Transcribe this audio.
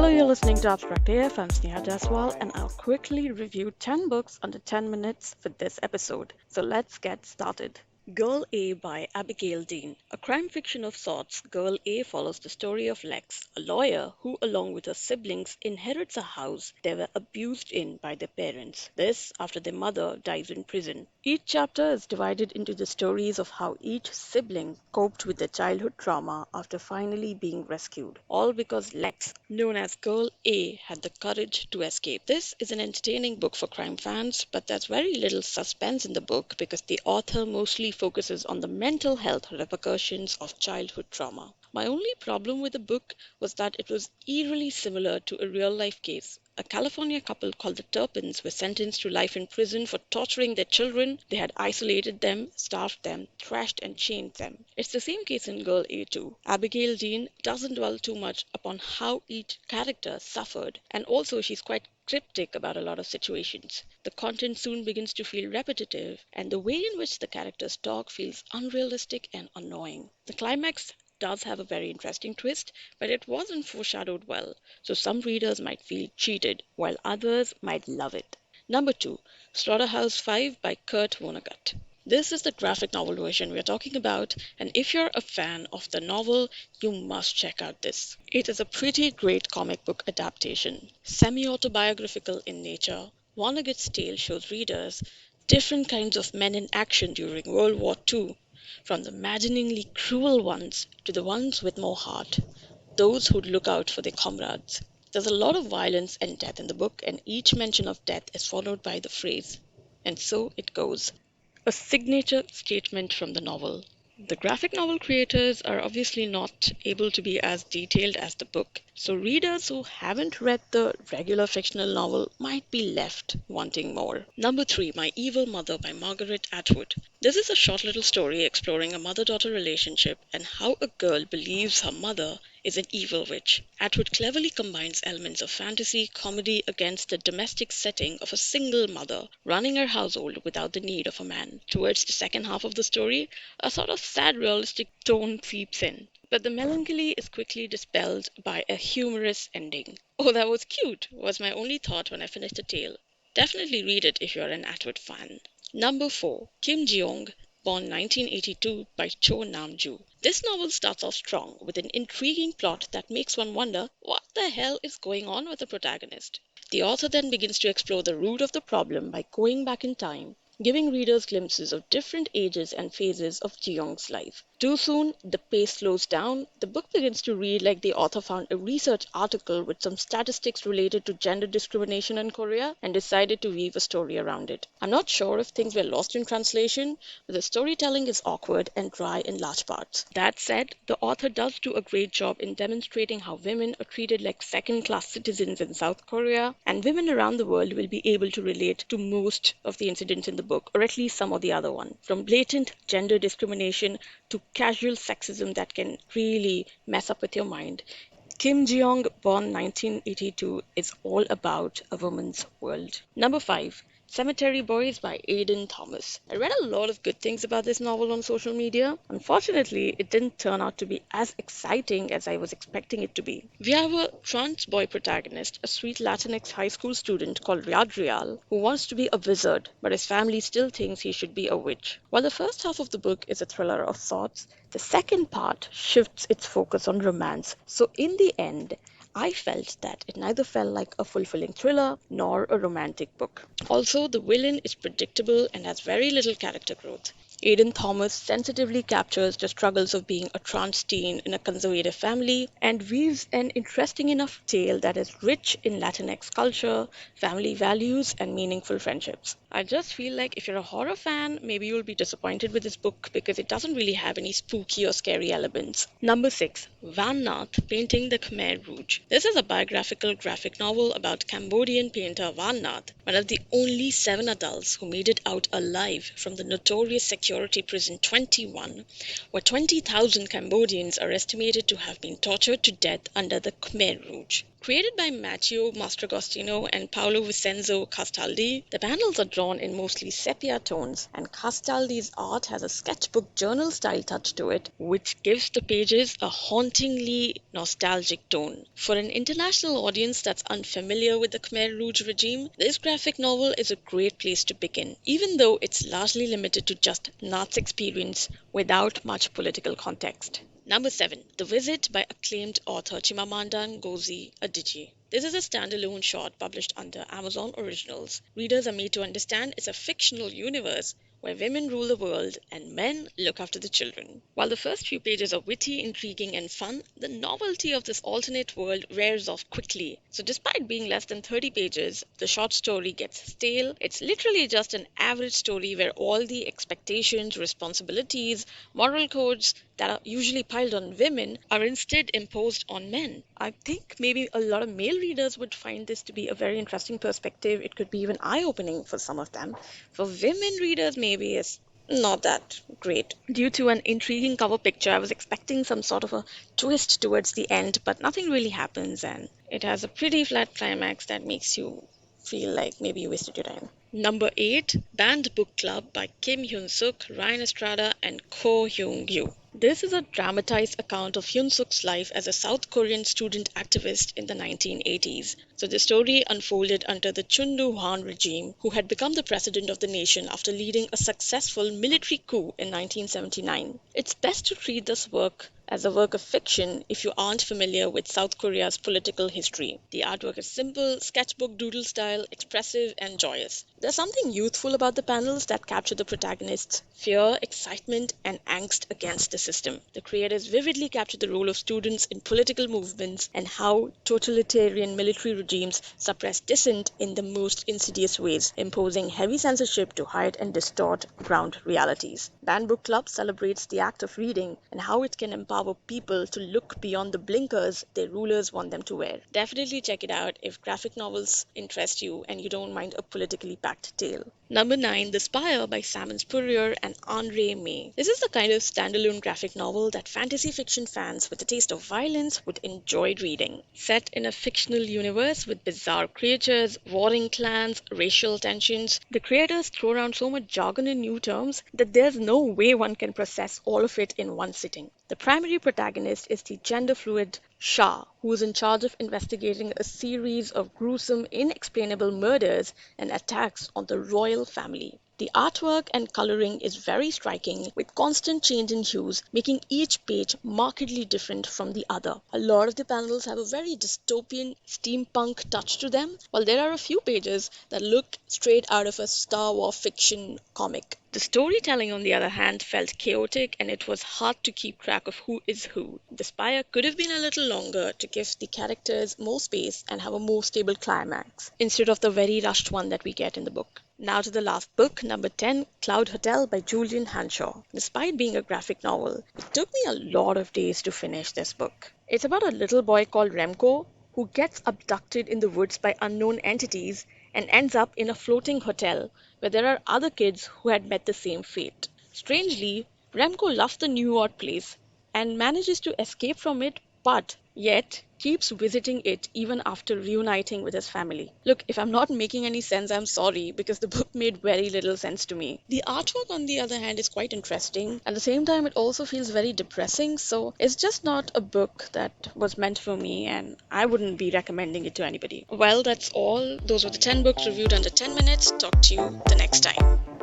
Hello, you're listening to Abstract AF. I'm Sneha Jaswal, and I'll quickly review 10 books under 10 minutes for this episode. So let's get started. Girl A by Abigail Dean. A crime fiction of sorts, Girl A follows the story of Lex, a lawyer who, along with her siblings, inherits a house they were abused in by their parents. This after their mother dies in prison. Each chapter is divided into the stories of how each sibling coped with their childhood trauma after finally being rescued, all because Lex, known as Girl A, had the courage to escape. This is an entertaining book for crime fans, but there's very little suspense in the book because the author mostly focuses on the mental health repercussions of childhood trauma. My only problem with the book was that it was eerily similar to a real life case. A California couple called the Turpins were sentenced to life in prison for torturing their children. They had isolated them, starved them, thrashed and chained them. It's the same case in Girl A too. Abigail Dean doesn't dwell too much upon how each character suffered, and also she's quite cryptic about a lot of situations. The content soon begins to feel repetitive, and the way in which the characters talk feels unrealistic and annoying. The climax does have a very interesting twist, but it wasn't foreshadowed well, so some readers might feel cheated, while others might love it. Number 2, Slaughterhouse 5 by Kurt Vonnegut. This is the graphic novel version we are talking about, and if you're a fan of the novel, you must check out this. It is a pretty great comic book adaptation. Semi-autobiographical in nature, Vonnegut's tale shows readers different kinds of men in action during World War II, from the maddeningly cruel ones to the ones with more heart, those who'd look out for their comrades. There's a lot of violence and death in the book, and each mention of death is followed by the phrase, "and so it goes," a signature statement from the novel. The graphic novel creators are obviously not able to be as detailed as the book, so readers who haven't read the regular fictional novel might be left wanting more. Number 3, My Evil Mother by Margaret Atwood. This is a short little story exploring a mother-daughter relationship and how a girl believes her mother is an evil witch. Atwood cleverly combines elements of fantasy, comedy against the domestic setting of a single mother running her household without the need of a man. Towards the second half of the story, a sort of sad realistic tone seeps in, but the melancholy is quickly dispelled by a humorous ending. "Oh, that was cute," was my only thought when I finished the tale. Definitely read it if you're an Atwood fan. Number 4, Kim-Jiyoung, born 1982 by Cho Nam-Joo. This novel starts off strong with an intriguing plot that makes one wonder what the hell is going on with the protagonist. The author then begins to explore the root of the problem by going back in time, giving readers glimpses of different ages and phases of Jeong's life. Too soon, the pace slows down. The book begins to read like the author found a research article with some statistics related to gender discrimination in Korea and decided to weave a story around it. I'm not sure if things were lost in translation, but the storytelling is awkward and dry in large parts. That said, the author does do a great job in demonstrating how women are treated like second-class citizens in South Korea, and women around the world will be able to relate to most of the incidents in the book, or at least some of the other ones. From blatant gender discrimination to casual sexism that can really mess up with your mind. Kim-Jiyoung, born 1982, is all about a woman's world. Number 5, Cemetery Boys by Aidan Thomas. I read a lot of good things about this novel on social media. Unfortunately, it didn't turn out to be as exciting as I was expecting it to be. We have a trans boy protagonist, a sweet Latinx high school student called Radrial, who wants to be a wizard, but his family still thinks he should be a witch. While the first half of the book is a thriller of sorts, the second part shifts its focus on romance. So in the end, I felt that it neither felt like a fulfilling thriller nor a romantic book. Also, the villain is predictable and has very little character growth. Aidan Thomas sensitively captures the struggles of being a trans teen in a conservative family and weaves an interesting enough tale that is rich in Latinx culture, family values, and meaningful friendships. I just feel like if you're a horror fan, maybe you'll be disappointed with this book because it doesn't really have any spooky or scary elements. Number 6, Vannath, Painting the Khmer Rouge. This is a biographical graphic novel about Cambodian painter Vannath, one of the only 7 adults who made it out alive from the notorious security prison 21, where 20,000 Cambodians are estimated to have been tortured to death under the Khmer Rouge. Created by Matteo Mastragostino and Paolo Vincenzo Castaldi, the panels are drawn in mostly sepia tones, and Castaldi's art has a sketchbook journal-style touch to it, which gives the pages a hauntingly nostalgic tone. For an international audience that's unfamiliar with the Khmer Rouge regime, this graphic novel is a great place to begin, even though it's largely limited to just Nath's experience without much political context. Number 7. The Visit by acclaimed author Chimamanda Ngozi Adichie. This is a standalone short published under Amazon Originals. Readers are made to understand it's a fictional universe where women rule the world and men look after the children. While the first few pages are witty, intriguing, and fun, the novelty of this alternate world wears off quickly. So, despite being less than 30 pages, the short story gets stale. It's literally just an average story where all the expectations, responsibilities, moral codes that are usually piled on women are instead imposed on men. I think maybe a lot of male readers would find this to be a very interesting perspective. It could be even eye-opening for some of them. For women readers, maybe it's not that great. Due to an intriguing cover picture, I was expecting some sort of a twist towards the end, but nothing really happens, and it has a pretty flat climax that makes you feel like maybe you wasted your time. Number 8, Banned Book Club by Kim-Jiyoung, Ryan Estrada, and Ko-Hyung-Yoo. This is a dramatized account of Hyun Suk's life as a South Korean student activist in the 1980s. So the story unfolded under the Chun Doo-hwan regime, who had become the president of the nation after leading a successful military coup in 1979. It's best to treat this work as a work of fiction if you aren't familiar with South Korea's political history. The artwork is simple, sketchbook doodle style, expressive, and joyous. There's something youthful about the panels that capture the protagonist's fear, excitement, and angst against the system. The creators vividly capture the role of students in political movements and how totalitarian military regimes suppress dissent in the most insidious ways, imposing heavy censorship to hide and distort ground realities. Banned Book Club celebrates the act of reading and how it can empower people to look beyond the blinkers their rulers want them to wear. Definitely check it out if graphic novels interest you and you don't mind a politically packed tale. Number 9, The Spire by Salmon Spurrier and Andre May. This is the kind of standalone graphic novel that fantasy fiction fans with a taste of violence would enjoy reading. Set in a fictional universe with bizarre creatures, warring clans, racial tensions, the creators throw around so much jargon and new terms that there's no way one can process all of it in one sitting. The primary protagonist is the gender-fluid Shah, who is in charge of investigating a series of gruesome, inexplainable murders and attacks on the royal family. The artwork and coloring is very striking, with constant change in hues, making each page markedly different from the other. A lot of the panels have a very dystopian, steampunk touch to them, while there are a few pages that look straight out of a Star Wars fiction comic. The storytelling, on the other hand, felt chaotic and it was hard to keep track of who is who. The Spire could have been a little longer to give the characters more space and have a more stable climax, instead of the very rushed one that we get in the book. Now to the last book, number 10, Cloud Hotel by Julian Hanshaw. Despite being a graphic novel, it took me a lot of days to finish this book. It's about a little boy called Remco who gets abducted in the woods by unknown entities and ends up in a floating hotel where there are other kids who had met the same fate. Strangely, Remco loves the New York place and manages to escape from it, but yet keeps visiting it even after reuniting with his family. Look, if I'm not making any sense, I'm sorry, because the book made very little sense to me. The artwork, on the other hand, is quite interesting. At the same time, it also feels very depressing, so it's just not a book that was meant for me, and I wouldn't be recommending it to anybody. Well, that's all. Those were the 10 books reviewed under 10 minutes. Talk to you the next time.